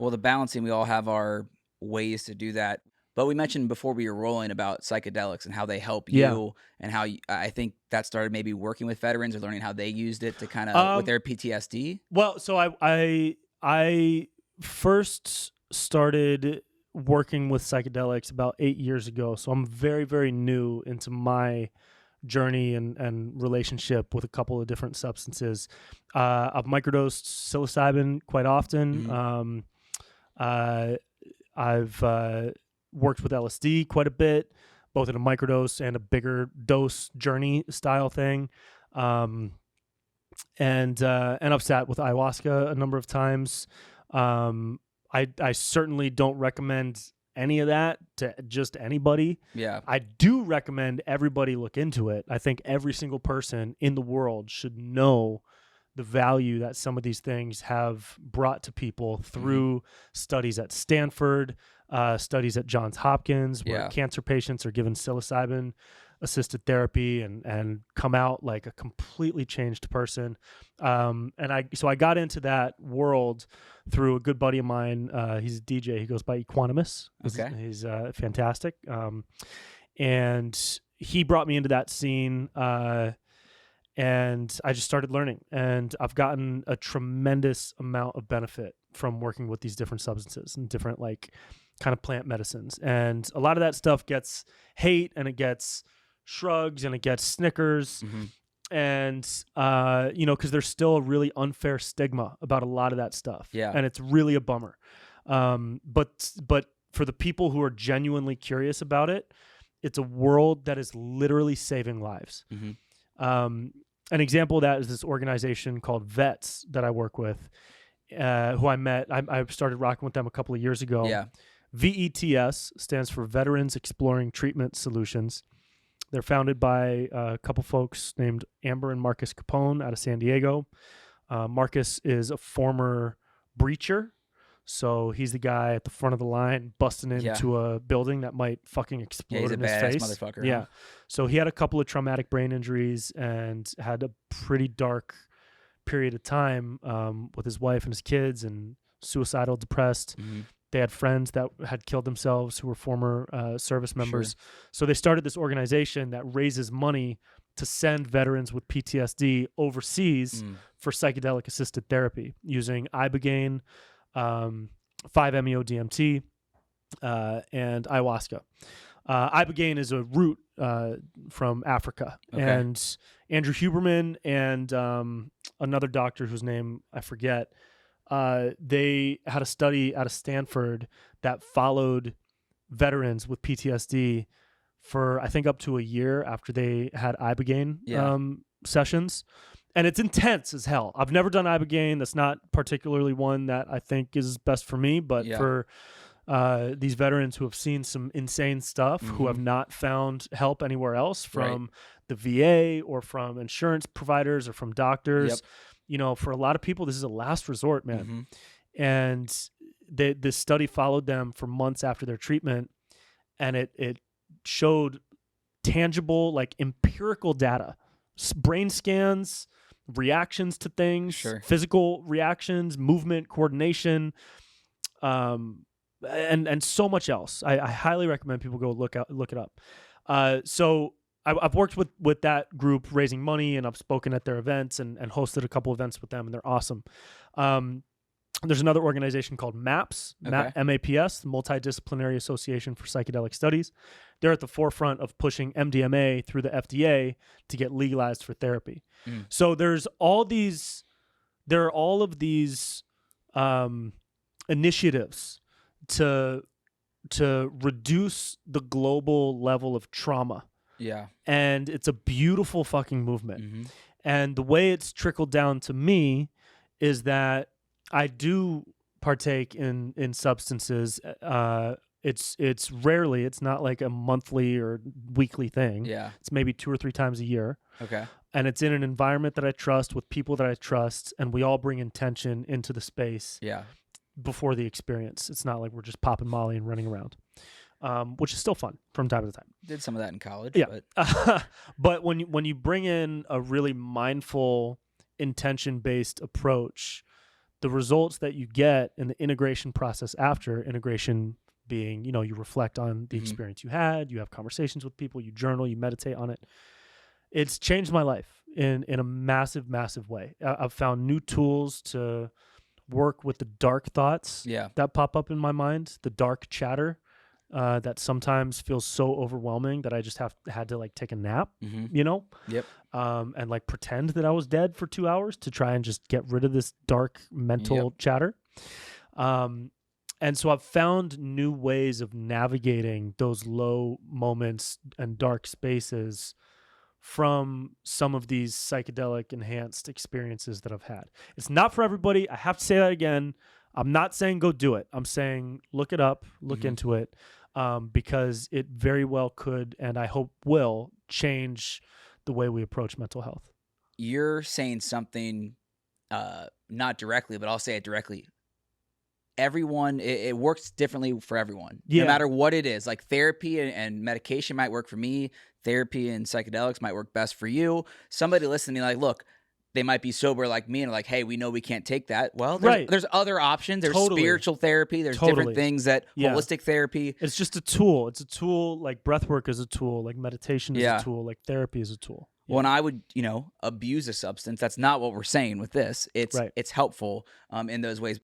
Well, the balancing, we all have our ways to do that. But we mentioned before we were rolling about psychedelics and how they help Yeah. you, and how I think that started maybe working with veterans or learning how they used it to kind of with Um, their PTSD. well, so I first started working with psychedelics about 8 years ago. So I'm very, very new into my journey and relationship with a couple of different substances. I've microdosed psilocybin quite often. Mhm. I've worked with LSD quite a bit, both in a microdose and a bigger dose journey style thing. Um, and I've sat with ayahuasca a number of times. I certainly don't recommend any of that to just anybody. Yeah. I do recommend everybody look into it. I think every single person in the world should know the value that some of these things have brought to people through studies at Stanford, studies at Johns Hopkins, where Yeah. cancer patients are given psilocybin assisted therapy and come out like a completely changed person. So I got into that world through a good buddy of mine. He's a DJ. He goes by Equanimus. Okay. He's fantastic. And he brought me into that scene. And I just started learning, and I've gotten a tremendous amount of benefit from working with these different substances and different like kind of plant medicines. And a lot of that stuff gets hate, and it gets shrugs, and it gets snickers. Mhm. And because there's still a really unfair stigma about a lot of that stuff. Yeah. And it's really a bummer. But for the people who are genuinely curious about it, it's a world that is literally saving lives. Mhm. An example of that is this organization called VETS that I work with, who I met. I started rocking with them a couple of years ago. Yeah. VETS stands for Veterans Exploring Treatment Solutions. They're founded by a couple folks named Amber and Marcus Capone out of San Diego. Marcus is a former breacher. So he's the guy at the front of the line busting into a building that might fucking explode he's a in his badass face. motherfucker, Yeah. huh? So he had a couple of traumatic brain injuries and had a pretty dark period of time with his wife and his kids, and suicidal, depressed. Mhm. They had friends that had killed themselves who were former service members. So they started this organization that raises money to send veterans with PTSD overseas for psychedelic assisted therapy using ibogaine, 5-MeO-DMT, and ayahuasca. Ibogaine is a root from Africa. Okay. And Andrew Huberman and another doctor whose name I forget, they had a study out of Stanford that followed veterans with PTSD for, I think, up to a year after they had ibogaine sessions. And it's intense as hell. I've never done ibogaine. That's not particularly one that I think is best for me. But for these veterans who have seen some insane stuff, who have not found help anywhere else from the VA or from insurance providers or from doctors, for a lot of people, this is a last resort, man. And this study followed them for months after their treatment, and it showed tangible, like empirical data, brain scans, reactions to things, physical reactions, movement, coordination, and so much else. I highly recommend people go look it up. So I've worked with that group raising money, and I've spoken at their events and hosted a couple events with them, and they're awesome. There's another organization called MAPS, MAPS, the Multidisciplinary Association for Psychedelic Studies. They're at the forefront of pushing MDMA through the FDA to get legalized for therapy. So there are all of these initiatives to reduce the global level of trauma. Yeah. And it's a beautiful fucking movement. And the way it's trickled down to me is that I do partake in substances. It's rarely. It's not like a monthly or weekly thing. Yeah. It's maybe 2 or 3 times a year. Okay. And it's in an environment that I trust, with people that I trust, and we all bring intention into the space. Yeah. Before the experience. It's not like we're just popping Molly and running around, which is still fun from time to time. Did some of that in college. Yeah. But, but when you bring in a really mindful, intention-based approach, the results that you get in the integration process after integration being, you reflect on the experience you had, you have conversations with people, you journal, you meditate on it. It's changed my life in a massive, massive way. I've found new tools to work with the dark thoughts that pop up in my mind, the dark chatter that sometimes feels so overwhelming that I just had to like take a nap, Yep. and like pretend that I was dead for 2 hours to try and just get rid of this dark mental chatter. And so I've found new ways of navigating those low moments and dark spaces from some of these psychedelic enhanced experiences that I've had. It's not for everybody. I have to say that again. I'm not saying go do it. I'm saying look it up, look into it, because it very well could, and I hope will, change the way we approach mental health. You're saying something, not directly, but I'll say it directly. Everyone, it works differently for everyone, no matter what it is. Like therapy and medication might work for me. Therapy and psychedelics might work best for you. Somebody listening to me like, look, they might be sober like me and are like, hey, we know we can't take that. Well, there's other options. There's spiritual therapy. There's different things that holistic therapy. It's just a tool. It's a tool, like breath work is a tool, like meditation is a tool, like therapy is a tool. When I would, abuse a substance, that's not what we're saying with this. It's helpful in those ways.